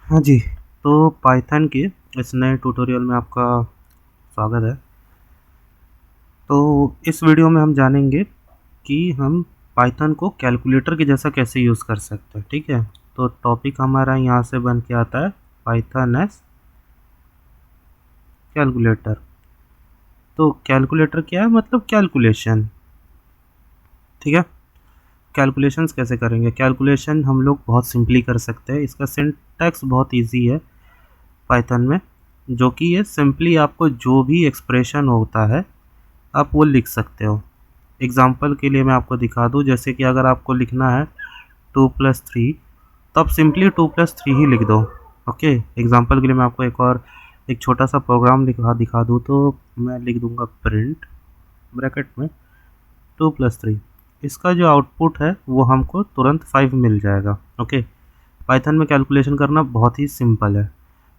हाँ जी, तो पाइथन के इस नए ट्यूटोरियल में आपका स्वागत है। तो इस वीडियो में हम जानेंगे कि हम पाइथन को कैलकुलेटर के जैसा कैसे यूज़ कर सकते हैं, ठीक है? तो टॉपिक हमारा यहाँ से बन के आता है पाइथन एज़ कैलकुलेटर। तो कैलकुलेटर क्या है? मतलब कैलकुलेशन, ठीक है? कैलकुलेशंस कैसे करेंगे? कैलकुलेशन हम लोग बहुत सिंपली कर सकते हैं। इसका सिंटैक्स बहुत ईज़ी है पाइथन में, जो कि ये सिंपली आपको जो भी एक्सप्रेशन होता है आप वो लिख सकते हो। एग्ज़ाम्पल के लिए मैं आपको दिखा दूँ, जैसे कि अगर आपको लिखना है 2+3 तो आप सिंपली 2+3 ही लिख दो। ओके, एग्ज़ाम्पल के लिए मैं आपको एक छोटा सा प्रोग्राम दिखा दूँ, तो मैं लिख दूँगा प्रिंट ब्रैकेट में 2+3। इसका जो आउटपुट है वो हमको तुरंत 5 मिल जाएगा। ओके, पाइथन में कैलकुलेशन करना बहुत ही सिंपल है।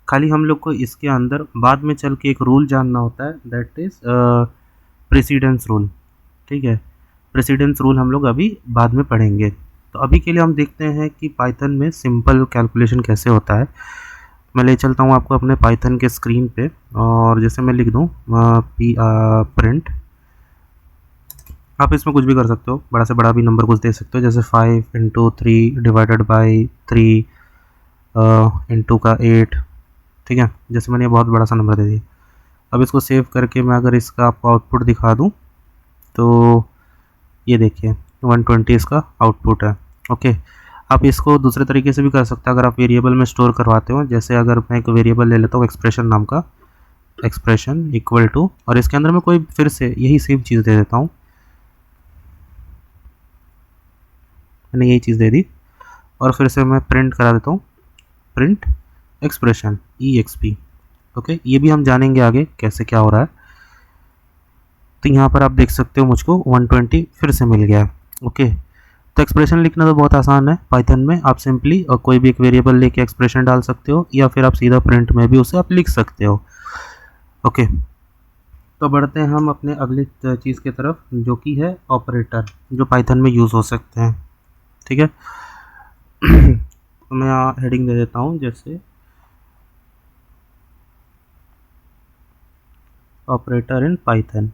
खाली हम लोग को इसके अंदर बाद में चल के एक रूल जानना होता है, दैट इज़ प्रेसिडेंस रूल, ठीक है? प्रेसिडेंस रूल हम लोग अभी बाद में पढ़ेंगे। तो अभी के लिए हम देखते हैं कि पाइथन में सिंपल कैलकुलेशन कैसे होता है। मैं ले चलता हूँ आपको अपने पाइथन के स्क्रीन पे, और जैसे मैं लिख दूँ प्रिंट, आप इसमें कुछ भी कर सकते हो, बड़ा से बड़ा भी नंबर कुछ दे सकते हो, जैसे 5 × 3 / 3 इंटू का 8, ठीक है? जैसे मैंने ये बहुत बड़ा सा नंबर दे दिया। अब इसको सेव करके मैं अगर इसका आपको आउटपुट दिखा दूँ, तो ये देखिए 120 इसका आउटपुट है। ओके, आप इसको दूसरे तरीके से भी कर सकते हैं अगर आप वेरिएबल में स्टोर करवाते हो। जैसे अगर मैं एक वेरिएबल ले लेता हूँ एक्सप्रेशन नाम का, एक्सप्रेशन इक्वल टू, और इसके अंदर मैं कोई फिर से यही सेम चीज़ दे देता हूँ। मैंने यही चीज़ दे दी और फिर से मैं प्रिंट करा देता हूँ, प्रिंट एक्सप्रेशन EXP। ओके, ये भी हम जानेंगे आगे कैसे क्या हो रहा है। तो यहाँ पर आप देख सकते हो मुझको 120 फिर से मिल गया है। ओके, तो एक्सप्रेशन लिखना तो बहुत आसान है पाइथन में। आप सिंपली और कोई भी एक वेरिएबल लेके एक्सप्रेशन डाल सकते हो, या फिर आप सीधा प्रिंट में भी उसे आप लिख सकते हो। ओके, तो बढ़ते हैं हम अपने अगली चीज़ की तरफ, जो कि है ऑपरेटर, जो पाइथन में यूज़ हो सकते हैं, ठीक है? तो मैं यहाँ हेडिंग दे देता हूँ, जैसे ऑपरेटर इन पाइथन।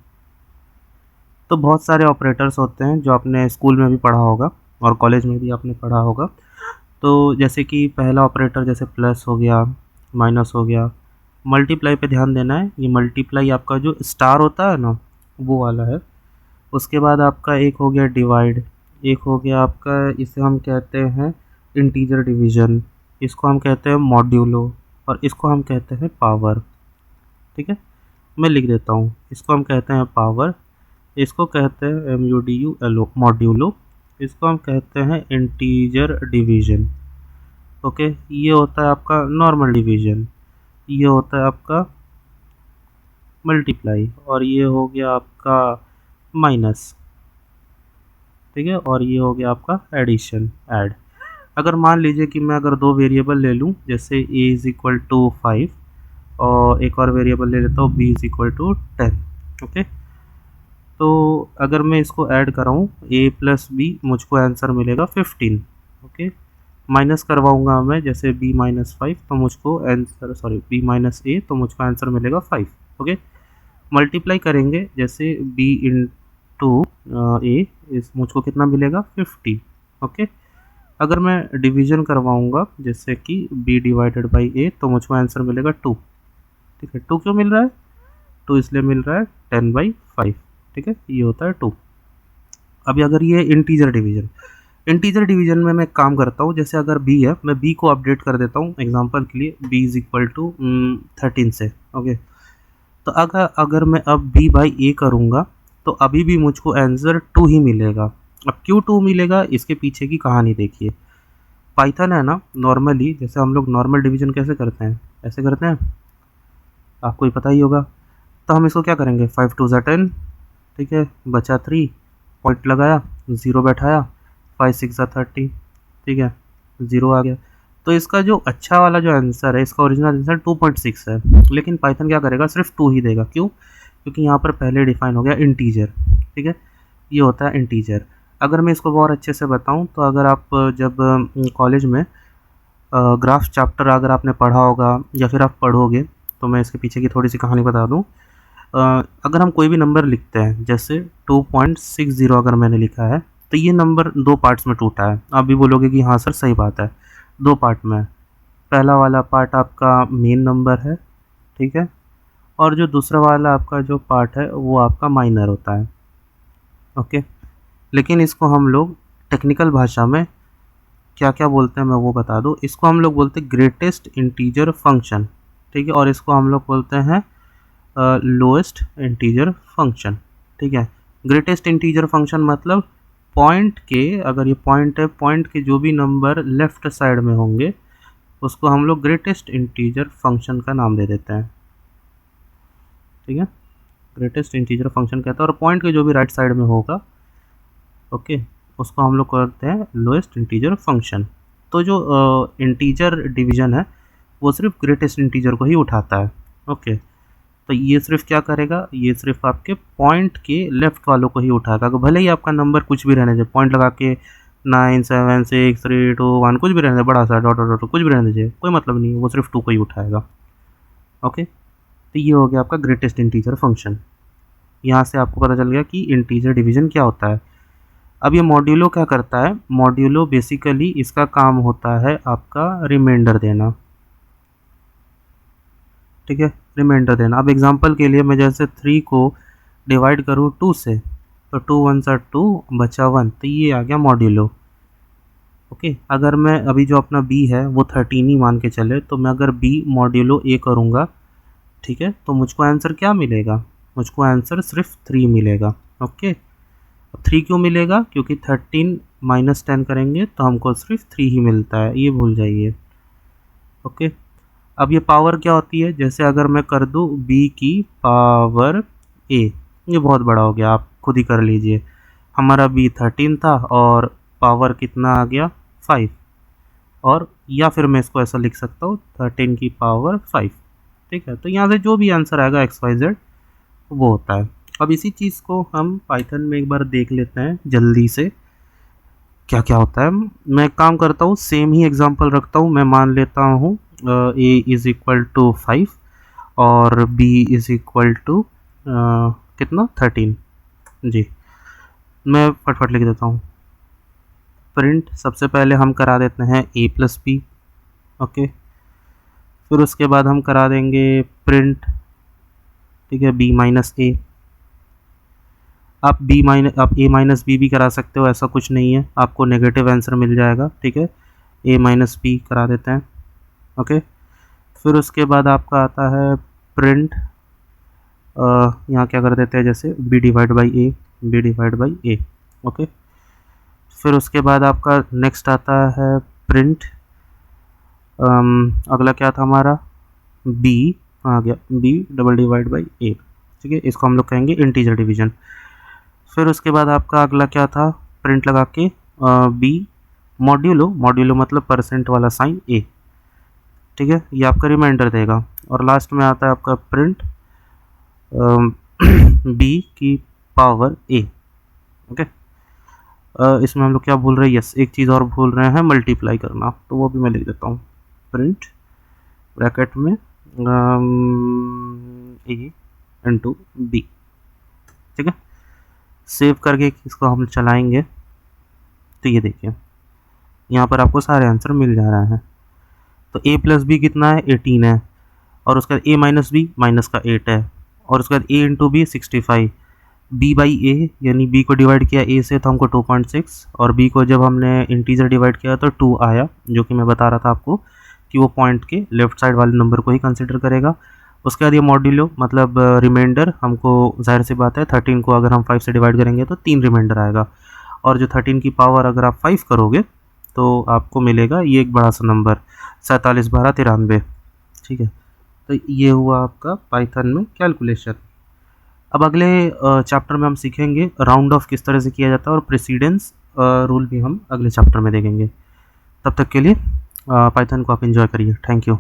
तो बहुत सारे ऑपरेटर्स होते हैं जो आपने स्कूल में भी पढ़ा होगा और कॉलेज में भी आपने पढ़ा होगा। तो जैसे कि पहला ऑपरेटर जैसे प्लस हो गया, माइनस हो गया। मल्टीप्लाई पे ध्यान देना है, ये मल्टीप्लाई आपका जो स्टार होता है ना, वो वाला है। उसके बाद आपका एक हो गया डिवाइड, एक हो गया आपका, इसे हम कहते हैं इंटीजर डिवीजन, इसको हम कहते हैं मॉड्यूलो, और इसको हम कहते हैं पावर, ठीक है? मैं लिख देता हूँ, इसको हम कहते हैं पावर, इसको कहते हैं MUDULO मॉड्यूलो, इसको हम कहते हैं इंटीजर डिवीजन। ओके, ये होता है आपका नॉर्मल डिवीजन, ये होता है आपका मल्टीप्लाई, और ये हो गया आपका माइनस, ठीक है? और ये हो गया आपका एडिशन, ऐड। अगर मान लीजिए कि मैं अगर दो वेरिएबल ले लूँ, जैसे A = 5 और एक और वेरिएबल ले लेता हूँ B = 10। ओके, तो अगर मैं इसको ऐड कराऊँ A+B, मुझको आंसर मिलेगा 15। ओके, माइनस करवाऊँगा मैं, जैसे B-5, तो मुझको आंसर, सॉरी B-A, तो मुझको आंसर मिलेगा 5। ओके, मल्टीप्लाई करेंगे जैसे B इंटू A, इस मुझको कितना मिलेगा 50। ओके, अगर मैं डिवीजन करवाऊँगा जैसे कि B/A, तो मुझको आंसर मिलेगा 2। ठीक है, 2 क्यों मिल रहा है? 2 इसलिए मिल रहा है 10/5, ठीक है? ये होता है 2। अभी अगर ये इंटीजर डिवीजन में मैं एक काम करता हूँ, जैसे अगर b है, मैं b को अपडेट कर देता हूँ एग्जांपल के लिए, b = 13 से। ओके, तो अगर मैं अब b/a करूँगा, तो अभी भी मुझको आंसर 2 ही मिलेगा। अब क्यों 2 मिलेगा, इसके पीछे की कहानी देखिए। पाइथन है ना, नॉर्मली जैसे हम लोग नॉर्मल डिवीजन कैसे करते हैं, ऐसे करते हैं, आपको ही पता ही होगा। तो हम इसको क्या करेंगे, 5×2 = 10, ठीक है, बचा 3, पॉइंट लगाया, 0 बैठाया, 5×6 = 30, ठीक है, 0 आ गया। तो इसका जो अच्छा वाला जो आंसर है, इसका ओरिजिनल आंसर 2.6 है, लेकिन पाइथन क्या करेगा, सिर्फ 2 ही देगा। क्यों? क्योंकि यहाँ पर पहले डिफाइन हो गया इंटीजर, ठीक है? ये होता है इंटीजर। अगर मैं इसको और अच्छे से बताऊँ, तो अगर आप जब कॉलेज में ग्राफ चैप्टर अगर आपने पढ़ा होगा या फिर आप पढ़ोगे तो मैं इसके पीछे की थोड़ी सी कहानी बता दूं। अगर हम कोई भी नंबर लिखते हैं, जैसे 2.60 अगर मैंने लिखा है, तो ये नंबर दो पार्ट्स में टूटा है। आप भी बोलोगे कि हाँ सर सही बात है, दो पार्ट में। पहला वाला पार्ट आपका मेन नंबर है, ठीक है, और जो दूसरा वाला आपका जो पार्ट है वो आपका माइनर होता है। ओके, लेकिन इसको हम लोग टेक्निकल भाषा में क्या क्या बोलते हैं मैं वो बता दूँ। इसको हम लोग बोलते हैं ग्रेटेस्ट इंटीजर फंक्शन, ठीक है, और इसको हम लोग बोलते हैं लोएस्ट इंटीजर फंक्शन, ठीक है। ग्रेटेस्ट इंटीजर फंक्शन मतलब पॉइंट के, अगर ये पॉइंट है, पॉइंट के जो भी नंबर लेफ्ट साइड में होंगे उसको हम लोग ग्रेटेस्ट इंटीजर फंक्शन का नाम दे देते हैं, ठीक है। ग्रेटेस्ट इंटीजर फंक्शन कहता है, और पॉइंट के जो भी राइट साइड में होगा, ओके, उसको हम लोग करते हैं लोएस्ट इंटीजर फंक्शन। तो जो इंटीजर डिवीजन है वो सिर्फ ग्रेटेस्ट इंटीजर को ही उठाता है, ओके। तो ये सिर्फ क्या करेगा, ये सिर्फ आपके पॉइंट के लेफ्ट वालों को ही उठाएगा। भले ही आपका नंबर कुछ भी रहने दे, पॉइंट लगा के 9 7 6 3 2 1 कुछ भी रहने दे, बड़ा सा डॉट डॉट डॉट कुछ भी रहने दीजिए, कोई मतलब नहीं है, वो सिर्फ 2 को ही उठाएगा, ओके। तो ये हो गया आपका ग्रेटेस्ट इंटीजर फंक्शन। यहाँ से आपको पता चल गया कि इंटीजर डिवीजन क्या होता है। अब ये मॉड्यूलो क्या करता है, मॉड्यूलो बेसिकली इसका काम होता है आपका रिमाइंडर देना, ठीक है, रिमाइंडर देना। अब एग्जांपल के लिए मैं जैसे 3 को डिवाइड करूँ 2 से, तो 2 1 2 बचा 1, तो ये आ गया मॉड्यूलो, ओके। अगर मैं अभी जो अपना b है वो 13 ही मान के चले, तो मैं अगर b मॉड्यूलो a करूँगा, ठीक है, तो मुझको आंसर क्या मिलेगा, मुझको आंसर सिर्फ 3 मिलेगा, ओके। अब 3 क्यों मिलेगा, क्योंकि 13 माइनस 10 करेंगे तो हमको सिर्फ 3 ही मिलता है, ये भूल जाइए, ओके। अब ये पावर क्या होती है, जैसे अगर मैं कर दूँ b की पावर a, ये बहुत बड़ा हो गया, आप खुद ही कर लीजिए। हमारा b 13 था और पावर कितना आ गया 5, और या फिर मैं इसको ऐसा लिख सकता हूँ 13 की पावर 5, ठीक है। तो यहाँ से जो भी आंसर आएगा XYZ वो होता है। अब इसी चीज़ को हम पाइथन में एक बार देख लेते हैं जल्दी से क्या क्या होता है। मैं एक काम करता हूँ, सेम ही एग्जांपल रखता हूँ। मैं मान लेता हूँ a इज़ इक्वल टू 5 और b इज़ इक्वल टू कितना 13, जी। मैं फटफट लिख देता हूँ। प्रिंट सबसे पहले हम करा देते हैं a प्लस बी, ओके। फिर उसके बाद हम करा देंगे प्रिंट, ठीक है, b माइनस ए। आप a माइनस बी भी करा सकते हो, ऐसा कुछ नहीं है, आपको नेगेटिव आंसर मिल जाएगा, ठीक है। a माइनस बी करा देते हैं, ओके। फिर उसके बाद आपका आता है प्रिंट, यहाँ क्या कर देते हैं, जैसे b divide by a, okay. फिर उसके बाद आपका नेक्स्ट आता है प्रिंट, अगला क्या था हमारा, b आ गया, b double divide by a, ठीक है, इसको हम लोग कहेंगे इंटीजर डिवीजन। फिर उसके बाद आपका अगला क्या था, प्रिंट लगा के b मॉड्यूलो मतलब परसेंट वाला साइन a, ठीक है, ये आपका रिमाइंडर देगा। और लास्ट में आता है आपका प्रिंट b की पावर a, ओके। इसमें हम लोग क्या भूल रहे हैं, यस एक चीज़ और भूल रहे हैं, मल्टीप्लाई करना, तो वो भी मैं लिख देता हूँ, प्रिंट ब्रैकेट में a इंटू b, ठीक है। सेव करके इसको हम चलाएंगे तो ये देखिए यहाँ पर आपको सारे आंसर मिल जा रहे हैं। तो a प्लस बी कितना है 18 है, और उसके बाद a माइनस बी माइनस का 8 है, और उसके बाद a into B 65, b by a यानी b को डिवाइड किया a से तो हमको 2.6, और b को जब हमने इंटीजर डिवाइड किया तो 2 आया, जो कि मैं बता रहा था आपको कि वो पॉइंट के लेफ्ट साइड वाले नंबर को ही कंसिडर करेगा। उसके बाद ये मॉड्यूलो मतलब रिमाइंडर, हमको जाहिर सी बात है 13 को अगर हम 5 से डिवाइड करेंगे तो 3 रिमाइंडर आएगा, और जो 13 की पावर अगर आप 5 करोगे तो आपको मिलेगा ये एक बड़ा सा नंबर 47 12 93, ठीक है। तो ये हुआ आपका पाइथन में कैलकुलेशन। अब अगले चैप्टर में हम सीखेंगे राउंड ऑफ किस तरह से किया जाता है, और प्रेसिडेंस रूल भी हम अगले चैप्टर में देखेंगे। तब तक के लिए पाइथन को आप एंजॉय करिए, थैंक यू।